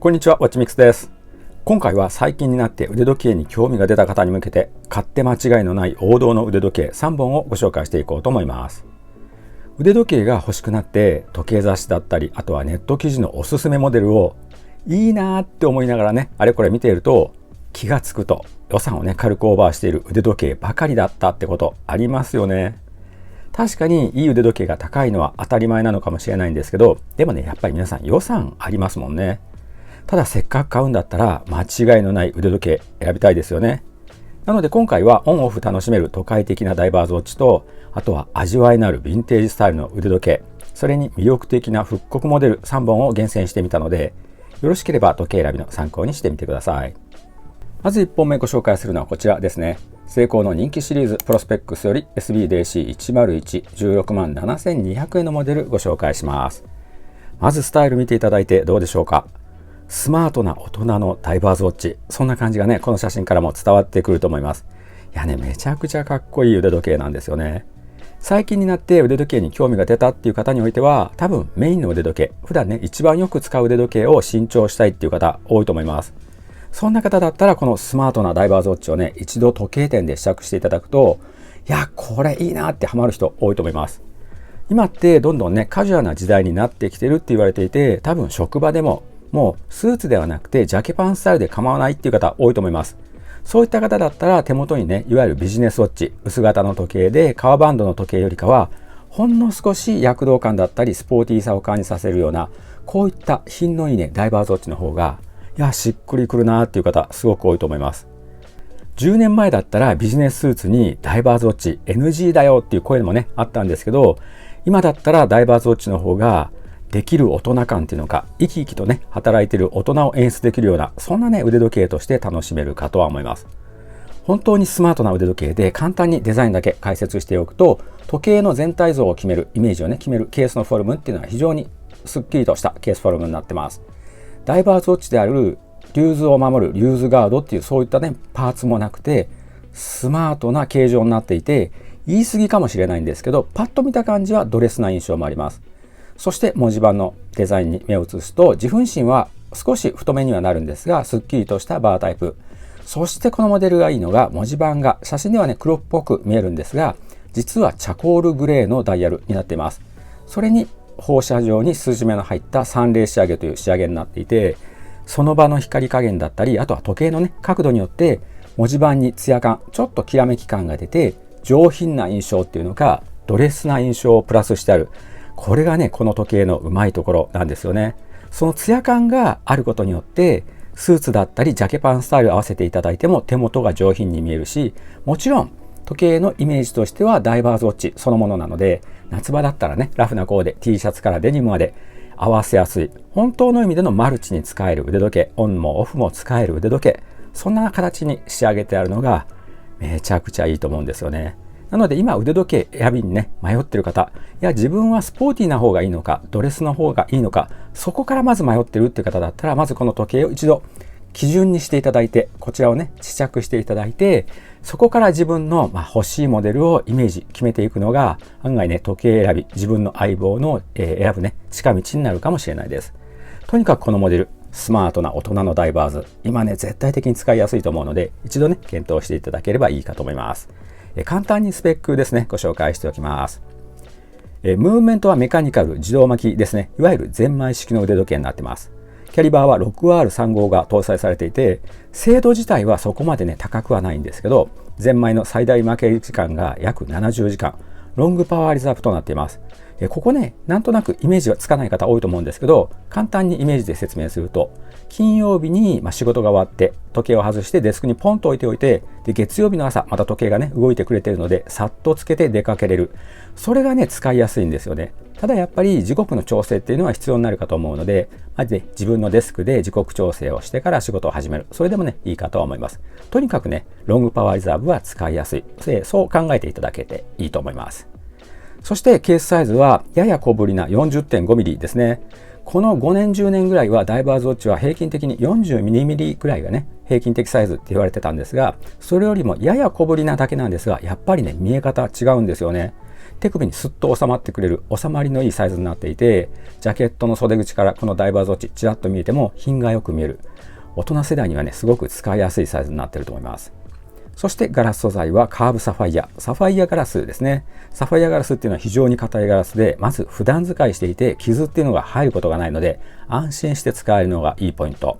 こんにちは、ウォッチミックスです。今回は最近になって腕時計に興味が出た方に向けて買って間違いのない王道の腕時計3本をご紹介していこうと思います。腕時計が欲しくなって時計雑誌だったり、あとはネット記事のおすすめモデルをいいなーって思いながらね、あれこれ見ていると気がつくと予算をね軽くオーバーしている腕時計ばかりだったってことありますよね。確かにいい腕時計が高いのは当たり前なのかもしれないんですけど、でもねやっぱり皆さん予算ありますもんね。ただせっかく買うんだったら間違いのない腕時計選びたいですよね。なので今回はオンオフ楽しめる都会的なダイバーズウォッチと、あとは味わいのあるヴィンテージスタイルの腕時計、それに魅力的な復刻モデル3本を厳選してみたので、よろしければ時計選びの参考にしてみてください。まず1本目ご紹介するのはこちらですね。セイコーの人気シリーズプロスペックスより SB-DC101 16万7200円のモデルご紹介します。まずスタイル見ていただいてどうでしょうか。スマートな大人のダイバーズウォッチ、そんな感じがねこの写真からも伝わってくると思います。いやね、めちゃくちゃかっこいい腕時計なんですよね。最近になって腕時計に興味が出たっていう方においては、多分メインの腕時計、普段ね一番よく使う腕時計を新調したいっていう方多いと思います。そんな方だったらこのスマートなダイバーズウォッチをね一度時計店で試着していただくと、いやこれいいなってハマる人多いと思います。今ってどんどんねカジュアルな時代になってきてるって言われていて、多分職場でももうスーツではなくてジャケパンスタイルで構わないっていう方多いと思います。そういった方だったら手元にねいわゆるビジネスウォッチ、薄型の時計で革バンドの時計よりかはほんの少し躍動感だったりスポーティーさを感じさせるような、こういった品のいいねダイバーズウォッチの方がしっくりくるなっていう方すごく多いと思います。10年前だったらビジネススーツにダイバーズウォッチ NG だよっていう声もねあったんですけど、今だったらダイバーズウォッチの方ができる大人感っていうのか、生き生きとね働いている大人を演出できるような、そんなね腕時計として楽しめるかとは思います。本当にスマートな腕時計で簡単にデザインだけ解説しておくと、時計の全体像を決める、イメージをね決めるケースのフォルムっていうのは非常にすっきりとしたケースフォルムになってます。ダイバーズウォッチであるリューズを守るリューズガードっていうそういったねパーツもなくて、スマートな形状になっていて、言い過ぎかもしれないんですけどパッと見た感じはドレスな印象もあります。そして文字盤のデザインに目を移すと、自分芯は少し太めにはなるんですがすっきりとしたバータイプ。そしてこのモデルがいいのが、文字盤が写真ではね黒っぽく見えるんですが、実はチャコールグレーのダイヤルになっています。それに放射状に筋目の入った3レイ仕上げという仕上げになっていて、その場の光加減だったり、あとは時計のね角度によって文字盤にツヤ感、ちょっときらめき感が出て上品な印象っていうのかドレスな印象をプラスしてある、これがねこの時計のうまいところなんですよね。そのツヤ感があることによってスーツだったりジャケパンスタイル合わせていただいても手元が上品に見えるし、もちろん時計のイメージとしてはダイバーズウォッチそのものなので、夏場だったらねラフなコーデ T シャツからデニムまで合わせやすい、本当の意味でのマルチに使える腕時計、オンもオフも使える腕時計、そんな形に仕上げてあるのがめちゃくちゃいいと思うんですよね。なので今腕時計選びにね迷ってる方、いや自分はスポーティーな方がいいのかドレスの方がいいのか、そこからまず迷ってるっていう方だったら、まずこの時計を一度基準にしていただいて、こちらをね試着していただいて、そこから自分の欲しいモデルをイメージ決めていくのが案外ね時計選び、自分の相棒の選ぶね近道になるかもしれないです。とにかくこのモデルスマートな大人のダイバーズ、今ね絶対的に使いやすいと思うので、一度ね検討していただければいいかと思います。簡単にスペックですねご紹介しておきます。ムーブメントはメカニカル自動巻きですね、いわゆるゼンマイ式の腕時計になってます。キャリバーは 6R35 が搭載されていて、精度自体はそこまでね高くはないんですけど、ゼンマイの最大負け時間が約70時間、ロングパワーリザーブとなっています。ここねなんとなくイメージがつかない方多いと思うんですけど、簡単にイメージで説明すると、金曜日に仕事が終わって時計を外してデスクにポンと置いておいて、で月曜日の朝また時計がね動いてくれているのでさっとつけて出かけれる、それがね使いやすいんですよね。ただやっぱり時刻の調整っていうのは必要になるかと思うので、まずね自分のデスクで時刻調整をしてから仕事を始める、それでもねいいかと思います。とにかくねロングパワーリザーブは使いやすい、そう考えていただけていいと思います。そしてケースサイズはやや小ぶりな 40.5mm ですね。この5年10年ぐらいはダイバーズウォッチは平均的に 40mm ぐらいがね平均的サイズって言われてたんですが、それよりもやや小ぶりなだけなんですが、やっぱりね見え方違うんですよね。手首にスッと収まってくれる収まりのいいサイズになっていて、ジャケットの袖口からこのダイバーズウォッチちらっと見えても品がよく見える、大人世代にはねすごく使いやすいサイズになっていると思います。そしてガラス素材はカーブサファイアガラスですね。サファイアガラスっていうのは非常に硬いガラスで、まず普段使いしていて傷っていうのが入ることがないので安心して使えるのがいいポイント。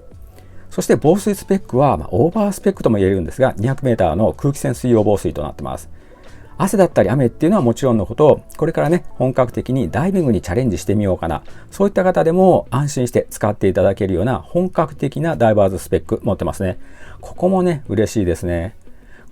そして防水スペックは、オーバースペックとも言えるんですが 200m の空気栓水溶防水となってます。汗だったり雨っていうのはもちろんのこと、これからね本格的にダイビングにチャレンジしてみようかな、そういった方でも安心して使っていただけるような本格的なダイバーズスペック持ってますね。ここもね嬉しいですね。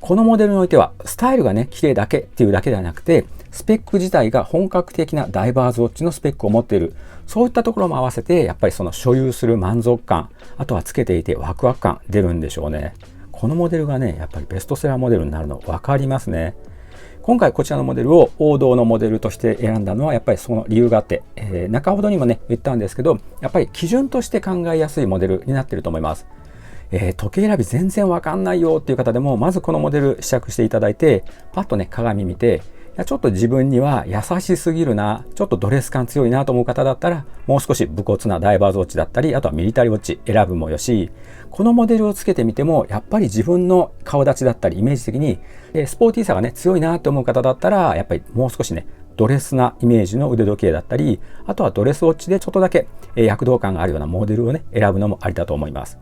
このモデルにおいてはスタイルがね綺麗だけっていうだけではなくて、スペック自体が本格的なダイバーズウォッチのスペックを持っている、そういったところも合わせてやっぱりその所有する満足感、あとはつけていてワクワク感出るんでしょうね。このモデルがねやっぱりベストセラーモデルになるの分かりますね。今回こちらのモデルを王道のモデルとして選んだのはやっぱりその理由があって、中ほどにもね言ったんですけど、やっぱり基準として考えやすいモデルになっていると思います。時計選び全然わかんないよっていう方でもまずこのモデル試着していただいて、パッとね鏡見て、いやちょっと自分には優しすぎるな、ちょっとドレス感強いなと思う方だったら、もう少し武骨なダイバーズウォッチだったり、あとはミリタリーウォッチ選ぶもよし、このモデルをつけてみてもやっぱり自分の顔立ちだったりイメージ的にスポーティーさがね強いなと思う方だったら、やっぱりもう少しねドレスなイメージの腕時計だったり、あとはドレスウォッチでちょっとだけ躍動感があるようなモデルをね選ぶのもありだと思います。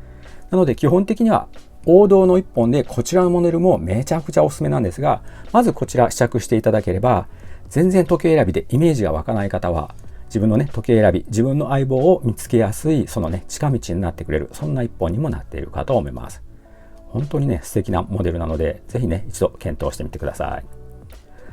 なので基本的には王道の一本でこちらのモデルもめちゃくちゃおすすめなんですが、まずこちら試着していただければ、全然時計選びでイメージが湧かない方は自分のね時計選び、自分の相棒を見つけやすいそのね近道になってくれる、そんな一本にもなっているかと思います。本当にね素敵なモデルなので、ぜひね一度検討してみてください。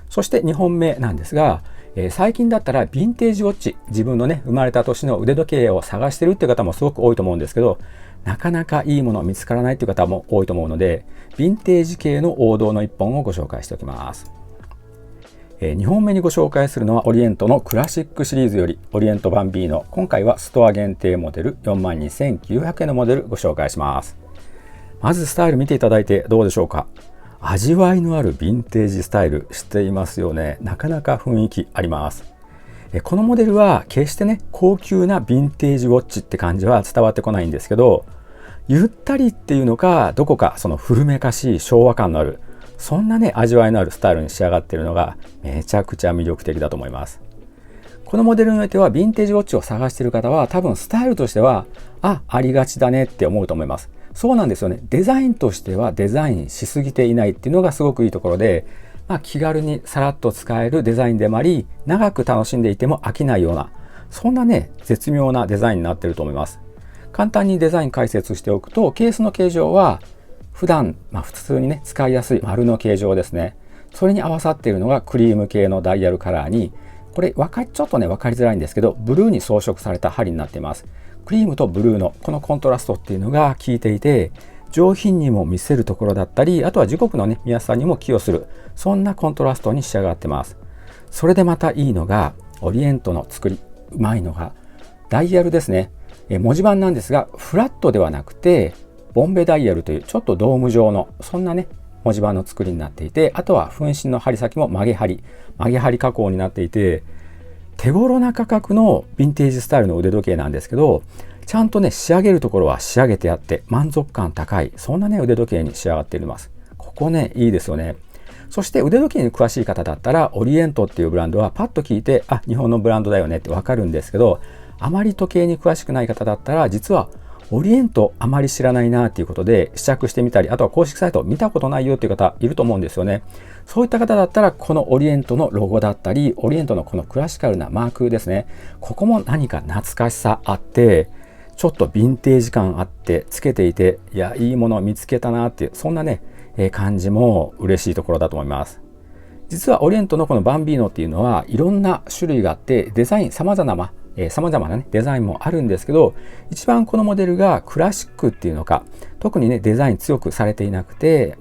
そして2本目なんですが、最近だったらヴィンテージウォッチ、自分のね生まれた年の腕時計を探してるっていう方もすごく多いと思うんですけど、なかなかいいもの見つからないっていう方も多いと思うので、ヴィンテージ系の王道の1本をご紹介しておきます。2本目にご紹介するのはオリエントのクラシックシリーズよりオリエントバンビーノ、今回はストア限定モデル 42,900 円のモデルご紹介します。まずスタイル見ていただいてどうでしょうか。味わいのあるヴィンテージスタイルしていますよね。なかなか雰囲気あります。このモデルは決してね高級なヴィンテージウォッチって感じは伝わってこないんですけど、ゆったりっていうのかどこかその古めかしい昭和感のある、そんなね味わいのあるスタイルに仕上がっているのがめちゃくちゃ魅力的だと思います。このモデルにおいてはヴィンテージウォッチを探している方は多分スタイルとしてはありがちだねって思うと思います。そうなんですよね。デザインとしてはデザインしすぎていないっていうのがすごくいいところで、気軽にさらっと使えるデザインでもあり、長く楽しんでいても飽きないような、そんなね絶妙なデザインになっていると思います。簡単にデザイン解説しておくと、ケースの形状は普段、普通にね使いやすい丸の形状ですね。それに合わさっているのがクリーム系のダイヤルカラーに、これちょっとね分かりづらいんですけど、ブルーに装飾された針になっています。クリームとブルーのこのコントラストっていうのが効いていて、上品にも見せるところだったり、あとは時刻のね見やすさにも寄与する、そんなコントラストに仕上がってます。それでまたいいのがオリエントの作り、うまいのがダイヤルですね。文字盤なんですがフラットではなくてボンベダイヤルというちょっとドーム状のそんなね文字盤の作りになっていて、あとは分針の針先も曲げ針加工になっていて、手頃な価格のヴィンテージスタイルの腕時計なんですけど、ちゃんとね仕上げるところは仕上げてあって満足感高い、そんなね腕時計に仕上がっています。ここねいいですよね。そして腕時計に詳しい方だったらオリエントっていうブランドはパッと聞いて日本のブランドだよねってわかるんですけど、あまり時計に詳しくない方だったら実はオリエントあまり知らないなっていうことで試着してみたり、あとは公式サイト見たことないよっていう方いると思うんですよね。そういった方だったらこのオリエントのロゴだったり、オリエントのこのクラシカルなマークですね、ここも何か懐かしさあって、ちょっとヴィンテージ感あってつけていて、いいものを見つけたなっていう、そんなね感じも嬉しいところだと思います。実はオリエントのこのバンビーノっていうのはいろんな種類があって、デザイン様々なねデザインもあるんですけど、一番このモデルがクラシックっていうのか、特にねデザイン強くされていなくて、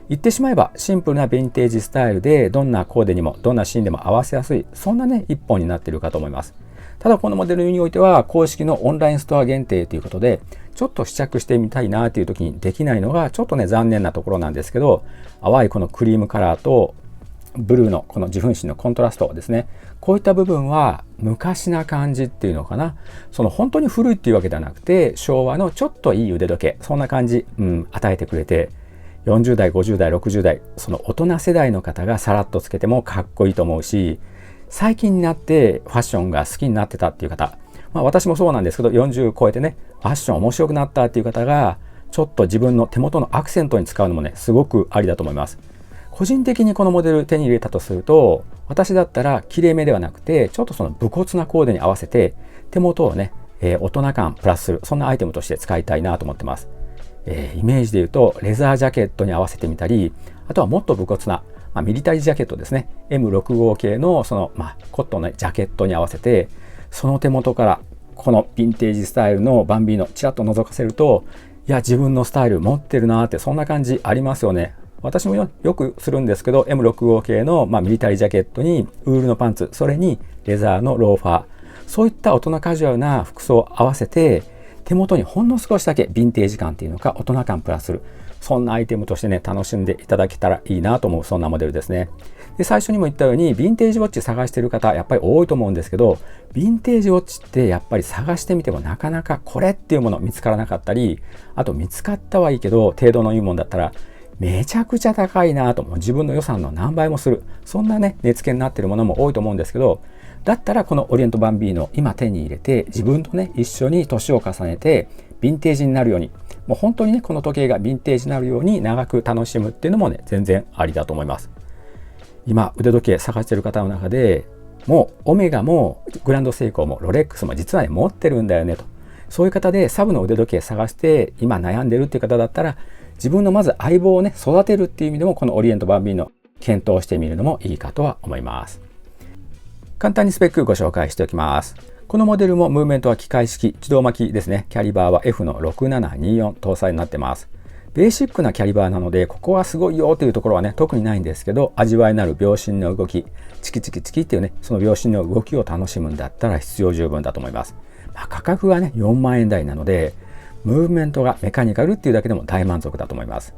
言ってしまえばシンプルなヴィンテージスタイルでどんなコーデにもどんなシーンでも合わせやすい、そんなね一本になっているかと思います。ただこのモデルにおいては公式のオンラインストア限定ということで、ちょっと試着してみたいなという時にできないのがちょっとね残念なところなんですけど、淡いこのクリームカラーとブルーのこの自分紙のコントラストですね、こういった部分は昔な感じっていうのかな、その本当に古いっていうわけではなくて昭和のちょっといい腕時計、そんな感じ、与えてくれて、40代50代60代その大人世代の方がさらっとつけてもかっこいいと思うし、最近になってファッションが好きになってたっていう方、私もそうなんですけど、40超えてねファッション面白くなったっていう方がちょっと自分の手元のアクセントに使うのもねすごくありだと思います。個人的にこのモデル手に入れたとすると、私だったらきれいめではなくてちょっとその武骨なコーデに合わせて手元をね、大人感プラスする、そんなアイテムとして使いたいなと思ってます。イメージで言うとレザージャケットに合わせてみたり、あとはもっと武骨な、ミリタリージャケットですね、 M65 系のその、コットンのジャケットに合わせて、その手元からこのヴィンテージスタイルのバンビーノチラッと覗かせると、いや自分のスタイル持ってるなって、そんな感じありますよね。私もよくするんですけど、 M65 系の、ミリタリージャケットにウールのパンツ、それにレザーのローファー、そういった大人カジュアルな服装を合わせて、手元にほんの少しだけヴィンテージ感っていうのか大人感プラスする、そんなアイテムとしてね楽しんでいただけたらいいなと思う、そんなモデルですね。で、最初にも言ったようにヴィンテージウォッチ探している方やっぱり多いと思うんですけど、ヴィンテージウォッチってやっぱり探してみてもなかなかこれっていうもの見つからなかったり、あと見つかったはいいけど程度のいいもんだったらめちゃくちゃ高いなと、もう自分の予算の何倍もする、そんなね値付けになっているものも多いと思うんですけど、だったらこのオリエントバンビーノ今手に入れて、自分とね一緒に年を重ねてヴィンテージになるように、もう本当にねこの時計がヴィンテージになるように長く楽しむっていうのもね全然ありだと思います。今腕時計探してる方の中でもうオメガもグランドセイコーもロレックスも実はね持ってるんだよねと、そういう方でサブの腕時計探して今悩んでるっていう方だったら、自分のまず相棒をね育てるっていう意味でもこのオリエントバンビーノ検討してみるのもいいかとは思います。簡単にスペックご紹介しておきます。このモデルもムーブメントは機械式自動巻きですね。キャリバーは F の6724搭載になってます。ベーシックなキャリバーなので、ここはすごいよというところはね特にないんですけど、味わいのある秒針の動き、チキチキチキっていうねその秒針の動きを楽しむんだったら必要十分だと思います。価格はね4万円台なので、ムーブメントがメカニカルっていうだけでも大満足だと思います。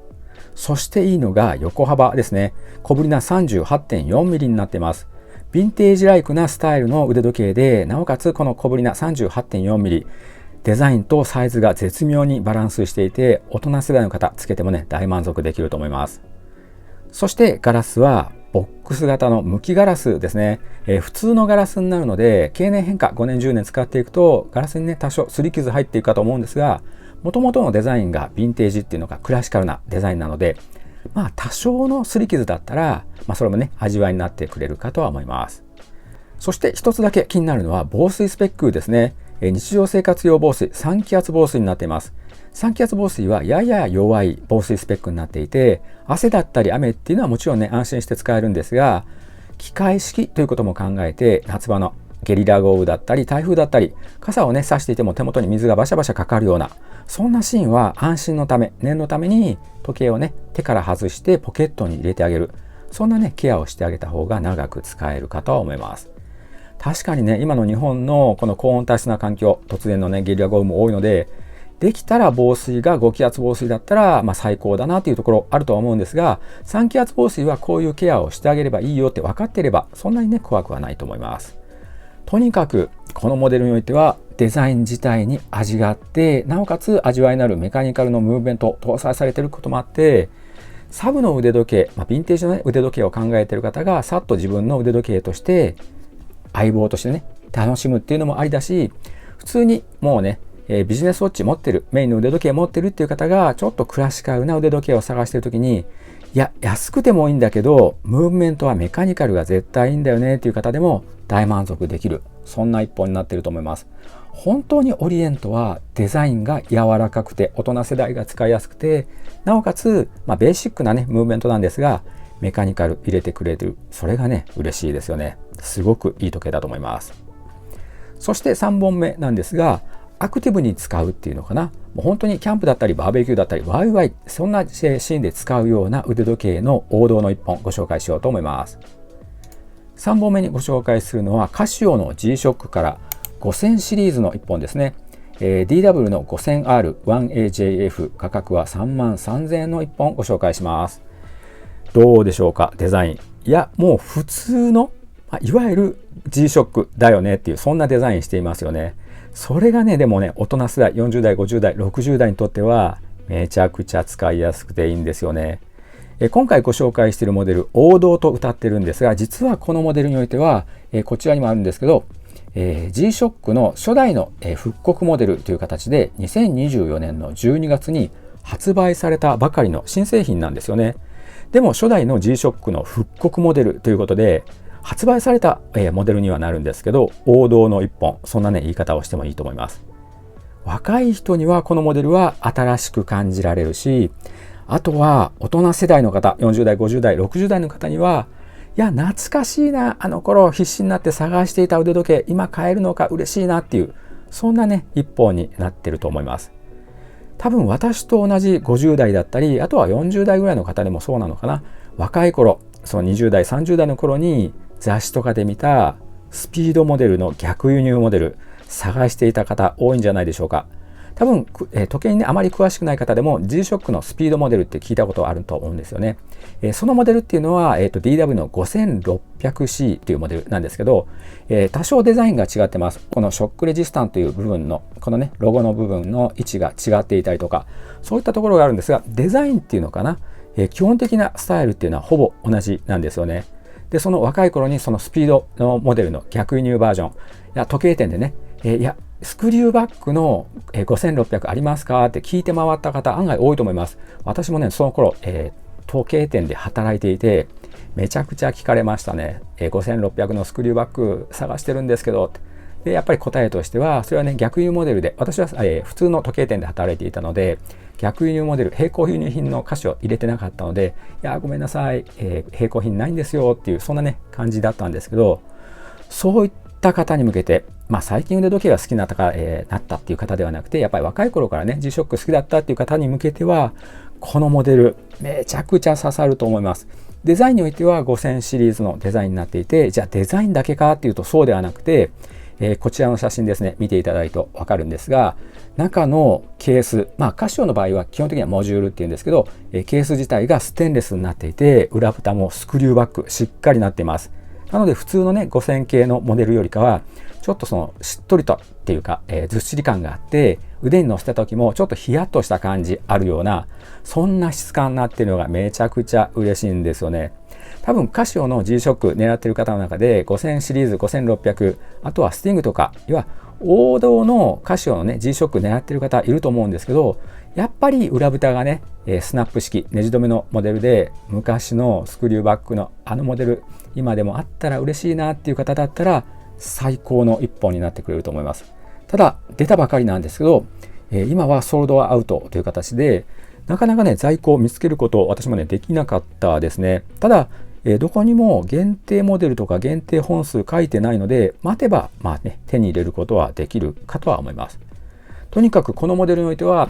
そしていいのが横幅ですね。小ぶりな 38.4mm になっています。ヴィンテージライクなスタイルの腕時計で、なおかつこの小ぶりな 38.4mm、 デザインとサイズが絶妙にバランスしていて、大人世代の方つけてもね大満足できると思います。そしてガラスはボックス型の無機ガラスですね。普通のガラスになるので、経年変化5年10年使っていくとガラスにね多少擦り傷入っていくかと思うんですが、もともとのデザインがヴィンテージっていうのがクラシカルなデザインなので、多少の擦り傷だったら、それもね味わいになってくれるかとは思います。そして一つだけ気になるのは防水スペックですね。日常生活用防水3気圧防水になっています。3気圧防水はやや弱い防水スペックになっていて、汗だったり雨っていうのはもちろんね安心して使えるんですが、機械式ということも考えて、夏場のゲリラ豪雨だったり台風だったり、傘をね差していても手元に水がバシャバシャかかるような、そんなシーンは安心のため、念のために時計をね手から外してポケットに入れてあげる、そんなねケアをしてあげた方が長く使えるかとは思います。確かにね今の日本のこの高温多湿な環境、突然のねゲリラ豪雨も多いので、できたら防水が5気圧防水だったら最高だなというところあるとは思うんですが、3気圧防水はこういうケアをしてあげればいいよって分かっていれば、そんなにね怖くはないと思います。とにかくこのモデルにおいてはデザイン自体に味があって、なおかつ味わいのあるメカニカルのムーブメント搭載されていることもあって、サブの腕時計、ヴィンテージの、腕時計を考えている方がさっと自分の腕時計として相棒としてね楽しむっていうのもありだし、普通にもうねビジネスウォッチ持ってる、メインの腕時計持ってるっていう方がちょっとクラシカルな腕時計を探している時に、いや安くてもいいんだけどムーブメントはメカニカルが絶対いいんだよねっていう方でも大満足できる、そんな一本になっていると思います。本当にオリエントはデザインが柔らかくて大人世代が使いやすくて、なおかつ、ベーシックなねムーブメントなんですがメカニカル入れてくれてる、それがね嬉しいですよね。すごくいい時計だと思います。そして3本目なんですが、アクティブに使うっていうのかな、もう本当にキャンプだったりバーベキューだったりワイワイ、そんなシーンで使うような腕時計の王道の1本ご紹介しようと思います。3本目にご紹介するのはカシオの G-SHOCK から5000シリーズの1本ですね。DW の 5000R1AJF、 価格は3万3000円の1本ご紹介します。どうでしょうか。デザインいやもう普通のいわゆる G-SHOCK だよねっていう、そんなデザインしていますよね。それがね、でもね、大人世代40代50代60代にとってはめちゃくちゃ使いやすくていいんですよね。今回ご紹介しているモデル、王道と謳ってるんですが、実はこのモデルにおいてはこちらにもあるんですけど、G-SHOCK の初代の復刻モデルという形で2024年の12月に発売されたばかりの新製品なんですよね。でも初代の G-SHOCK の復刻モデルということで発売されたモデルにはなるんですけど、王道の一本、そんなね言い方をしてもいいと思います。若い人にはこのモデルは新しく感じられるし、あとは大人世代の方、40代50代60代の方には、いや懐かしいな、あの頃必死になって探していた腕時計今買えるのか嬉しいなっていう、そんなね一本になってると思います。多分私と同じ50代だったり、あとは40代ぐらいの方でもそうなのかな。若い頃、その20代30代の頃に雑誌とかで見たスピードモデルの逆輸入モデル探していた方多いんじゃないでしょうか。多分時計にねあまり詳しくない方でも G-SHOCK のスピードモデルって聞いたことあると思うんですよね。そのモデルっていうのは、DW の 5600C というモデルなんですけど、多少デザインが違ってます。このショックレジスタンという部分のこのねロゴの部分の位置が違っていたりとか、そういったところがあるんですが、デザインっていうのかな、基本的なスタイルっていうのはほぼ同じなんですよね。でその若い頃にそのスピードのモデルの逆輸入バージョン、いや時計店でね、いやスクリューバックの5600ありますかって聞いて回った方案外多いと思います。私もねその頃、時計店で働いていてめちゃくちゃ聞かれましたね。5600のスクリューバック探してるんですけど、でやっぱり答えとしてはそれはね逆輸入モデルで、私は、普通の時計店で働いていたので逆輸入モデル、並行輸入品の歌詞を入れてなかったので、いやごめんなさい、並行品ないんですよっていう、そんなね感じだったんですけど、そういった方に向けて、最近腕時計が好きになったっていう方ではなくて、やっぱり若い頃からね G-SHOCK 好きだったっていう方に向けてはこのモデルめちゃくちゃ刺さると思います。デザインにおいては5000シリーズのデザインになっていて、じゃあデザインだけかっていうとそうではなくて、こちらの写真ですね見ていただいて分かるんですが、中のケース、カシオの場合は基本的にはモジュールっていうんですけど、ケース自体がステンレスになっていて、裏蓋もスクリューバックしっかりなっています。なので普通のね5000系のモデルよりかはちょっとそのしっとりとっていうか、ずっしり感があって、腕に乗せた時もちょっとヒヤッとした感じあるような、そんな質感になっているのがめちゃくちゃ嬉しいんですよね。多分カシオの G-SHOCK 狙っている方の中で5000シリーズ、5600、あとはスティングとか、要は王道のカシオのね G-SHOCK 狙っている方いると思うんですけど、やっぱり裏蓋がねスナップ式ネジ止めのモデルで、昔のスクリューバックのあのモデル今でもあったら嬉しいなっていう方だったら最高の一本になってくれると思います。ただ出たばかりなんですけど、今はソールドアウトという形でなかなかね在庫を見つけること私もねできなかったですね。ただどこにも限定モデルとか限定本数書いてないので、待てば手に入れることはできるかとは思います。とにかくこのモデルにおいては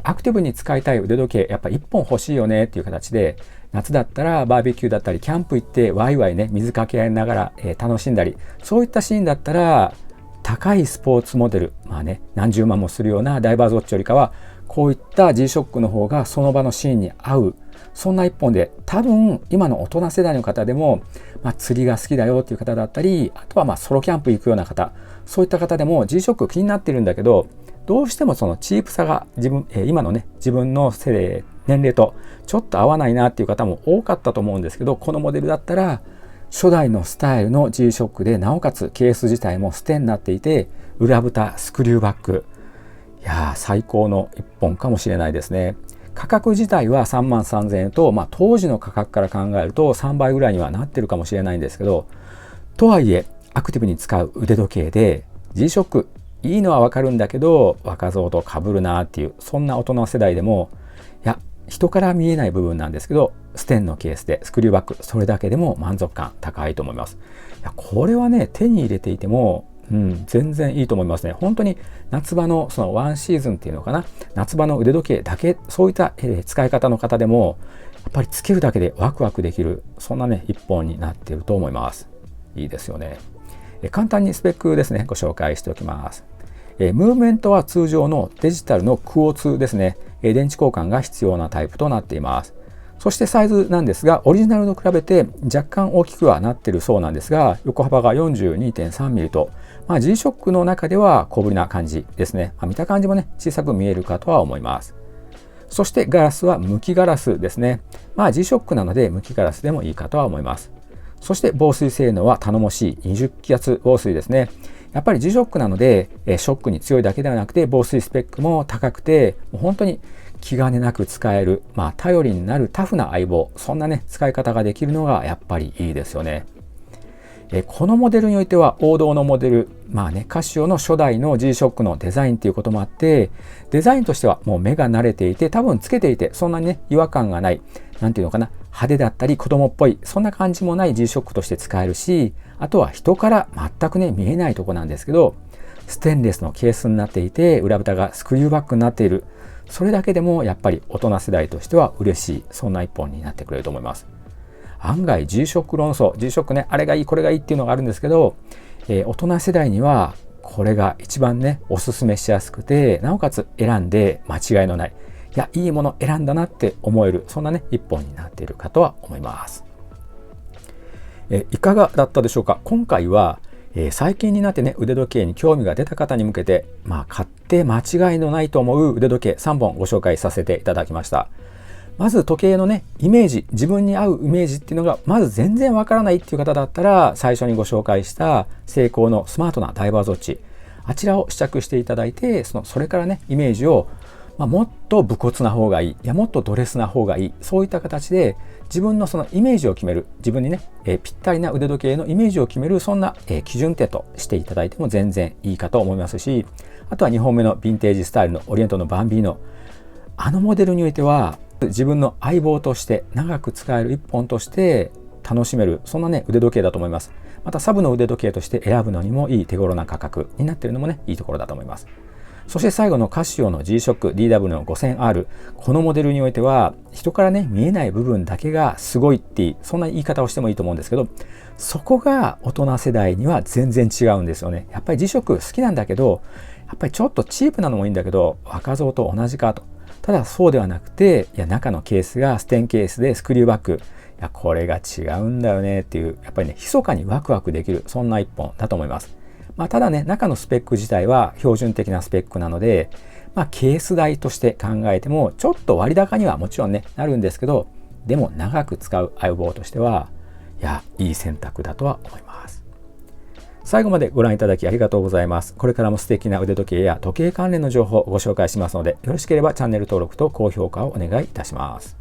アクティブに使いたい腕時計やっぱ1本欲しいよねっていう形で、夏だったらバーベキューだったりキャンプ行ってワイワイね水かけ合いながら楽しんだり、そういったシーンだったら高いスポーツモデル、何十万もするようなダイバーズウォッチよりかはこういった G-SHOCK の方がその場のシーンに合う、そんな一本で、多分今の大人世代の方でも、釣りが好きだよっていう方だったり、あとはソロキャンプ行くような方、そういった方でも G-SHOCK 気になってるんだけど、どうしてもそのチープさが今のね自分の年齢とちょっと合わないなっていう方も多かったと思うんですけど、このモデルだったら初代のスタイルの G-SHOCK で、なおかつケース自体もステになっていて、裏蓋スクリューバック、いやー最高の一本かもしれないですね。価格自体は33,000円と、当時の価格から考えると3倍ぐらいにはなってるかもしれないんですけど、とはいえアクティブに使う腕時計で G-SHOCKいいのはわかるんだけど若造と被るなっていう、そんな大人世代でも、いや人から見えない部分なんですけどステンのケースでスクリューバック、それだけでも満足感高いと思います。いやこれはね手に入れていても全然いいと思いますね。本当に夏場のそのワンシーズンっていうのかな、夏場の腕時計だけ、そういった使い方の方でもやっぱりつけるだけでワクワクできる、そんなね一本になっていると思います。いいですよね。簡単にスペックですねご紹介しておきます。ムーブメントは通常のデジタルのクォーツですね。電池交換が必要なタイプとなっています。そしてサイズなんですが、オリジナルと比べて若干大きくはなっているそうなんですが、横幅が 42.3 ミリと、G-SHOCK の中では小ぶりな感じですね。見た感じもね、小さく見えるかとは思います。そしてガラスは無機ガラスですね。G-SHOCK なので無機ガラスでもいいかとは思います。そして防水性能は頼もしい20気圧防水ですね。やっぱり G-SHOCK なので、ショックに強いだけではなくて防水スペックも高くて、もう本当に気兼ねなく使える、頼りになるタフな相棒、そんなね使い方ができるのがやっぱりいいですよね。このモデルにおいては王道のモデル、カシオの初代の G-SHOCK のデザインということもあって、デザインとしてはもう目が慣れていて、多分つけていてそんなにね違和感がない、なんていうのかな、派手だったり子供っぽい、そんな感じもない G-SHOCK として使えるし、あとは人から全くね見えないとこなんですけど、ステンレスのケースになっていて、裏蓋がスクリューバックになっている。それだけでもやっぱり大人世代としては嬉しい、そんな一本になってくれると思います。案外 G-SHOCK 論争、G-SHOCK ね、あれがいいこれがいいっていうのがあるんですけど、大人世代にはこれが一番ねおすすめしやすくて、なおかつ選んで間違いのない、いやいいもの選んだなって思える、そんなね一本になっているかとは思います。いかがだったでしょうか。今回は最近になってね腕時計に興味が出た方に向けて、買って間違いのないと思う腕時計3本ご紹介させていただきました。まず時計のねイメージ、自分に合うイメージっていうのがまず全然わからないっていう方だったら、最初にご紹介したセイコーのスマートなダイバーズウォッチ、あちらを試着していただいて、それからねイメージを、もっと武骨な方がいい、いやもっとドレスな方がいい、そういった形で自分のそのイメージを決める、自分にね、ぴったりな腕時計のイメージを決める、そんな、基準点としていただいても全然いいかと思いますし、あとは2本目のヴィンテージスタイルのオリエントのバンビーノ、あのモデルにおいては自分の相棒として長く使える一本として楽しめる、そんなね腕時計だと思います。またサブの腕時計として選ぶのにもいい手頃な価格になっているのもねいいところだと思います。そして最後のカシオの G-SHOCK DW の 5000R、 このモデルにおいては人からね見えない部分だけがすごいっていう、そんな言い方をしてもいいと思うんですけど、そこが大人世代には全然違うんですよね。やっぱり G-SHOCK 好きなんだけど、やっぱりちょっとチープなのもいいんだけど、若造と同じかと。ただそうではなくて、いや中のケースがステンケースでスクリューバック、いやこれが違うんだよねっていう、やっぱりね密かにワクワクできる、そんな一本だと思います。ただね中のスペック自体は標準的なスペックなので、ケース代として考えてもちょっと割高にはもちろんねなるんですけど、でも長く使う相棒としてはいい選択だとは思います。最後までご覧いただきありがとうございます。これからも素敵な腕時計や時計関連の情報をご紹介しますので、よろしければチャンネル登録と高評価をお願いいたします。